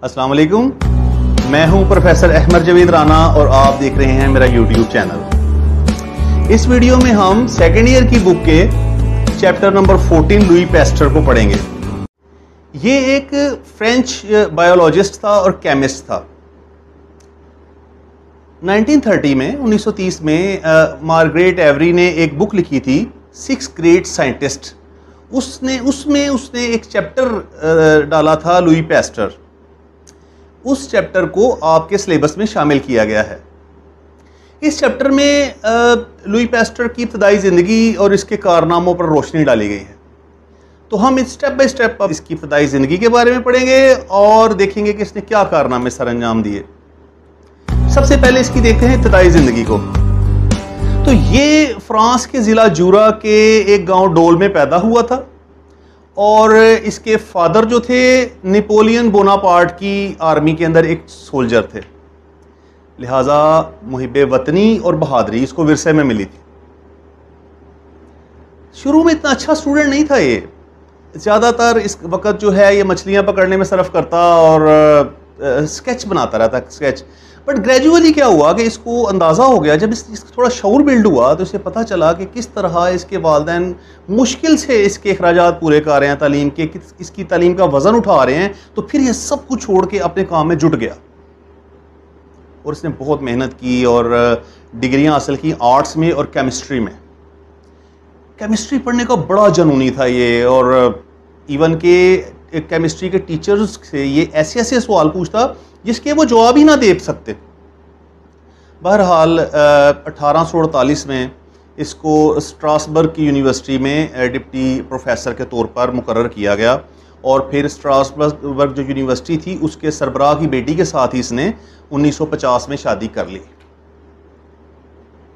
अस्सलाम वालेकुम, मैं हूं प्रोफेसर अहमद जवेद राना और आप देख रहे हैं मेरा यूट्यूब चैनल। इस वीडियो में हम सेकेंड ईयर की बुक के चैप्टर नंबर 14 लुई पैस्टर को पढ़ेंगे। ये एक फ्रेंच बायोलॉजिस्ट था और केमिस्ट था। 1930 में 1930 में मार्गरेट एवरी ने एक बुक लिखी थी 6 ग्रेट साइंटिस्ट। उसमें उसने एक चैप्टर डाला था लुई पैस्टर। उस चैप्टर को आपके सिलेबस में शामिल किया गया है। इस चैप्टर में लुई पैस्टर की इब्तदाई ज़िंदगी और इसके कारनामों पर रोशनी डाली गई है। तो हम स्टेप बाय स्टेप इसकी इब्तदाई ज़िंदगी के बारे में पढ़ेंगे और देखेंगे कि इसने क्या कारनामे सर अंजाम दिए। सबसे पहले इसकी देखते हैं इब्तदाई ज़िंदगी को। तो ये फ्रांस के ज़िला जूरा के एक गांव डोल में पैदा हुआ था और इसके फादर जो थे नेपोलियन बोनापार्ट की आर्मी के अंदर एक सोल्जर थे, लिहाजा मुहिब्बे वतनी और बहादुरी इसको विरसे में मिली थी। शुरू में इतना अच्छा स्टूडेंट नहीं था ये, ज़्यादातर इस वक्त जो है ये मछलियाँ पकड़ने में सर्फ करता और स्केच बनाता रहता, स्केच। बट ग्रेजुअली क्या हुआ कि इसको अंदाज़ा हो गया, जब इसका थोड़ा शऊर बिल्ड हुआ तो इसे पता चला कि किस तरह इसके वालिदैन मुश्किल से इसके अखराजात पूरे कर रहे हैं तालीम के, इसकी तालीम का वज़न उठा रहे हैं। तो फिर ये सब कुछ छोड़ के अपने काम में जुट गया और इसने बहुत मेहनत की और डिग्रियां हासिल की आर्ट्स में और केमिस्ट्री में। केमिस्ट्री पढ़ने का बड़ा जनूनी था ये, और इवन के केमिस्ट्री के टीचर्स से ये ऐसे ऐसे सवाल पूछता जिसके वो जवाब ही ना दे सकते। बहरहाल 1848 में इसको स्ट्रासबर्ग की यूनिवर्सिटी में डिप्टी प्रोफेसर के तौर पर मुकर्रर किया गया और फिर स्ट्रासबर्ग जो यूनिवर्सिटी थी उसके सरबराह की बेटी के साथ ही इसने 1950 में शादी कर ली।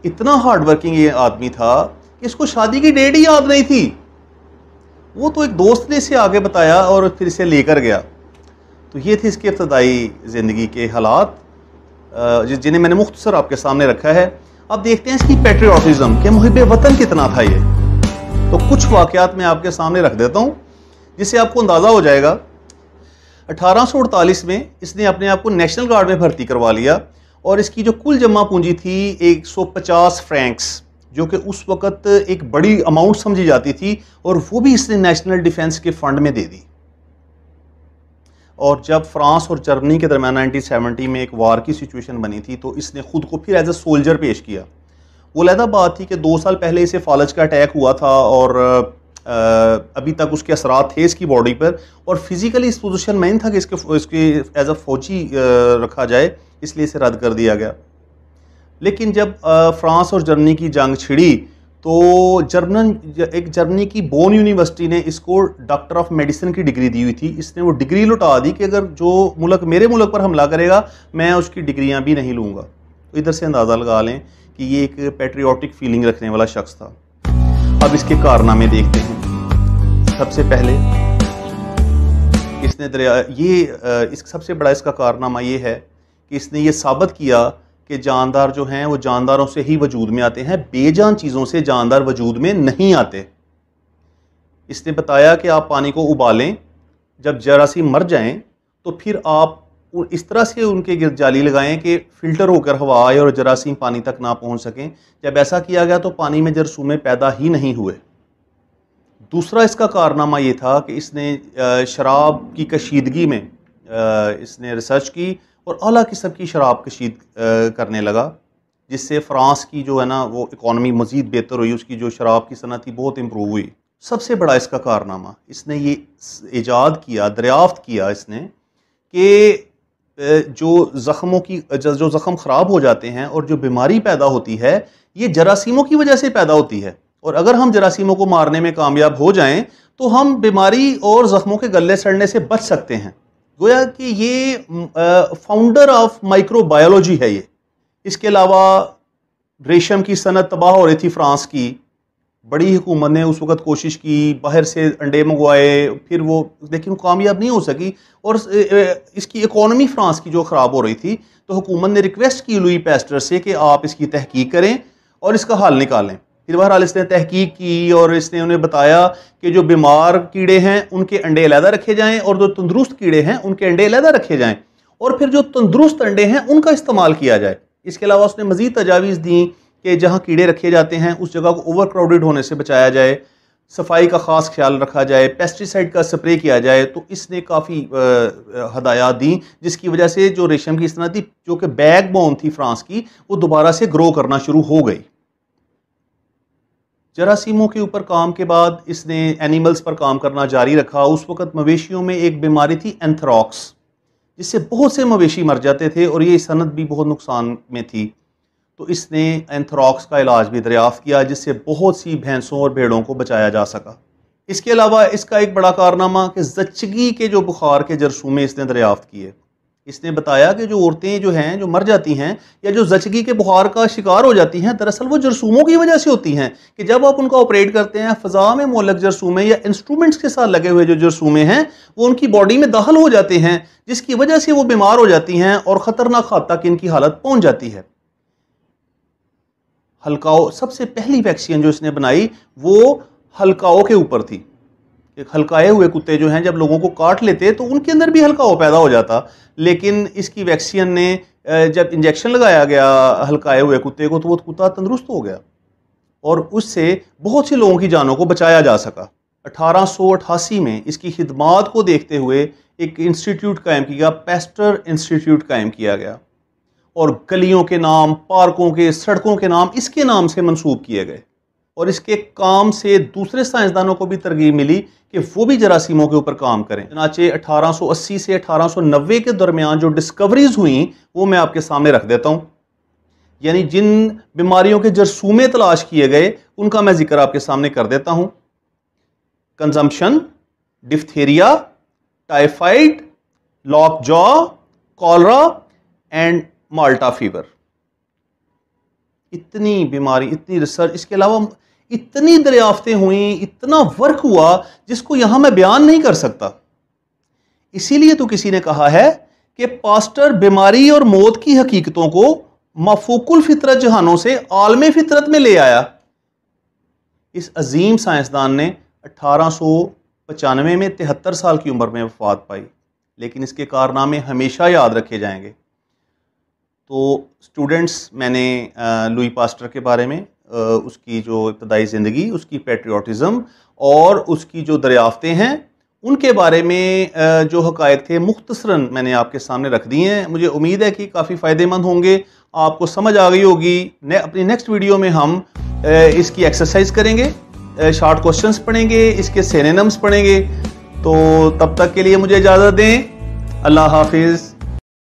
इतना हार्ड वर्किंग ये आदमी था कि इसको शादी की डेट ही याद नहीं थी। वो तो एक दोस्त ने इसे आगे बताया और फिर इसे लेकर गया। तो ये थे इसके इब्तदाई ज़िंदगी के हालात जिन्हें मैंने मुख्तसर आपके सामने रखा है। अब देखते हैं इसकी पैट्रियोटिज़म के मुहिब्बे वतन कितना था ये। तो कुछ वाक़यात मैं आपके सामने रख देता हूँ जिससे आपको अंदाज़ा हो जाएगा। 1848 में इसने अपने आप को नेशनल गार्ड में भर्ती करवा लिया और इसकी जो कुल जमा पूंजी थी 150 फ्रैंक्स, जो कि उस वक़्त एक बड़ी अमाउंट समझी जाती थी, और वो भी इसने नेशनल डिफेंस के फंड में दे दी। और जब फ्रांस और जर्मनी के दरमियान 1970 में एक वार की सिचुएशन बनी थी तो इसने खुद को फिर एज ए सोल्जर पेश किया। वो अलहदा बात थी कि 2 साल पहले इसे फालज का अटैक हुआ था और अभी तक उसके असरात थे इसकी बॉडी पर, और फिज़िकली इस पोजीशन में नहीं था कि इसके एज अ फौजी रखा जाए, इसलिए इसे रद्द कर दिया गया। लेकिन जब फ्रांस और जर्मनी की जंग छिड़ी तो जर्मनी की बोन यूनिवर्सिटी ने इसको डॉक्टर ऑफ मेडिसिन की डिग्री दी हुई थी। इसने वो डिग्री लुटा दी कि अगर जो मुल्क मेरे मुल्क पर हमला करेगा मैं उसकी डिग्रियां भी नहीं लूँगा। तो इधर से अंदाज़ा लगा लें कि ये एक पैट्रियोटिक फीलिंग रखने वाला शख्स था। अब इसके कारनामे देखते हैं। सबसे पहले इसने सबसे बड़ा इसका कारनामा ये है कि इसने ये साबित किया कि जानदार जो हैं वो जानदारों से ही वजूद में आते हैं, बेजान चीज़ों से जानदार वजूद में नहीं आते। इसने बताया कि आप पानी को उबालें, जब जरासीम मर जाएं तो फिर आप इस तरह से उनके गिर्द जाली लगाएं कि फ़िल्टर होकर हवा आए और जरासीम पानी तक ना पहुंच सकें। जब ऐसा किया गया तो पानी में जरासीम पैदा ही नहीं हुए। दूसरा इसका कारनामा ये था कि इसने शराब की कशीदगी में इसने रिसर्च की और आला किस्म की शराब कशीद करने लगा, जिससे फ़्रांस की जो है ना वो इकॉनमी मज़ीद बेहतर हुई। उसकी जो शराब की सनत थी बहुत इम्प्रूव हुई। सबसे बड़ा इसका कारनामा इसने ये ईजाद किया, दरियाफ्त किया इसने कि जो ज़ख़म ख़राब हो जाते हैं और जो बीमारी पैदा होती है ये जरासीमों की वजह से पैदा होती है, और अगर हम जरासीमों को मारने में कामयाब हो जाएं तो हम बीमारी और ज़ख़मों के गले सड़ने से बच सकते हैं। गोया कि ये फाउंडर ऑफ माइक्रोबायोलॉजी है ये। इसके अलावा रेशम की सनत तबाह हो रही थी फ्रांस की। बड़ी हुकूमत ने उस वक़्त कोशिश की, बाहर से अंडे मंगवाए, फिर वो लेकिन कामयाब नहीं हो सकी और इसकी इकॉनमी फ्रांस की जो ख़राब हो रही थी। तो हुकूमत ने रिक्वेस्ट की लुई पैस्टर से कि आप इसकी तहकीक करें और इसका हल निकालें। फिर बहरहाल इसने तहकीक की और इसने उन्हें बताया कि जो बीमार कीड़े हैं उनके अंडे अलहदा रखे जाएं और जो तंदुरुस्त कीड़े हैं उनके अंडे अलहदा रखे जाएं, और फिर जो तंदुरुस्त अंडे हैं उनका इस्तेमाल किया जाए। इसके अलावा उसने मजीद तजावीज़ दी कि जहाँ कीड़े रखे जाते हैं उस जगह को ओवर क्राउडेड होने से बचाया जाए, सफाई का ख़ास ख्याल रखा जाए, पेस्टिसाइड का स्प्रे किया जाए। तो इसने काफ़ी हदायत दी, जिसकी वजह से जो रेशम की सनत थी, जो कि बैकबोन थी फ्रांस की, वो दोबारा से ग्रो करना शुरू हो गई। जरासीमों के ऊपर काम के बाद इसने एनिमल्स पर काम करना जारी रखा। उस वक़्त मवेशियों में एक बीमारी थी एंथ्रॉक्स, जिससे बहुत से मवेशी मर जाते थे और ये सनत भी बहुत नुकसान में थी। तो इसने एंथ्रॉक्स का इलाज भी दरियाफ्त किया, जिससे बहुत सी भैंसों और भेड़ों को बचाया जा सका। इसके अलावा इसका एक बड़ा कारनामा कि जच्चगी के जो बुखार के जरसूमे इसने दरियाफ्त किए। इसने बताया कि जो औरतें जो हैं, जो मर जाती हैं या जो जच्चगी के बुखार का शिकार हो जाती हैं, दरअसल वो जरसूमों की वजह से होती हैं कि जब आप उनका ऑपरेट करते हैं, फ़ज़ा में मोलक जरसूमे या इंस्ट्रूमेंट्स के साथ लगे हुए जो जरसूमे हैं वो उनकी बॉडी में दाखिल हो जाते हैं, जिसकी वजह से वो बीमार हो जाती हैं और ख़तरनाक हद तक इनकी हालत पहुँच जाती है। हल्काओं, सबसे पहली वैक्सीन जो इसने बनाई वो हल्काओं के ऊपर थी। एक हल्काए हुए कुत्ते जो हैं जब लोगों को काट लेते तो उनके अंदर भी हल्काओं पैदा हो जाता, लेकिन इसकी वैक्सीन ने जब इंजेक्शन लगाया गया हल्काए हुए कुत्ते को तो वो कुत्ता तंदुरुस्त हो गया और उससे बहुत से लोगों की जानों को बचाया जा सका। 1888 में इसकी खिदमात को देखते हुए एक इंस्टीट्यूट कायम किया, पेस्टर इंस्टीट्यूट कायम किया गया, और गलियों के नाम, पार्कों के, सड़कों के नाम इसके नाम से मंसूब किए गए। और इसके काम से दूसरे साइंसदानों को भी तरगीब मिली कि वो भी जरासीमों के ऊपर काम करें। चनाचे 1880 से 1890 के दरमियान जो डिस्कवरीज हुई वो मैं आपके सामने रख देता हूँ। यानी जिन बीमारियों के जरसूमे तलाश किए गए उनका मैं जिक्र आपके सामने कर देता हूँ। Consumption, diphtheria, typhoid, lock jaw, cholera and Malta fever. इतनी बीमारी, इतनी रिसर्च, इसके अलावा इतनी दरियाफ्तें हुई, इतना वर्क हुआ जिसको यहां मैं बयान नहीं कर सकता। इसीलिए तो किसी ने कहा है कि पास्टर बीमारी और मौत की हकीकतों को मफूकुल फितरत जहानों से आलमे फितरत में ले आया। इस अजीम साइंसदान ने 1895 में 73 साल की उम्र में वफात पाई, लेकिन इसके कारनामे हमेशा याद रखे जाएंगे। तो स्टूडेंट्स, मैंने लुई पास्टर के बारे में, उसकी जो इब्तदाई ज़िंदगी, उसकी पैट्रियोटिज़म और उसकी जो दरियाफ्तें हैं उनके बारे में जो हक़ाइक़ थे मुख्तसरन मैंने आपके सामने रख दिए हैं। मुझे उम्मीद है कि काफ़ी फ़ायदेमंद होंगे, आपको समझ आ गई होगी। अपनी नेक्स्ट वीडियो में हम इसकी एक्सरसाइज करेंगे, शॉर्ट क्वेश्चंस पढ़ेंगे, इसके सिनोनिम्स पढ़ेंगे। तो तब तक के लिए मुझे इजाज़त दें। अल्लाह हाफिज़।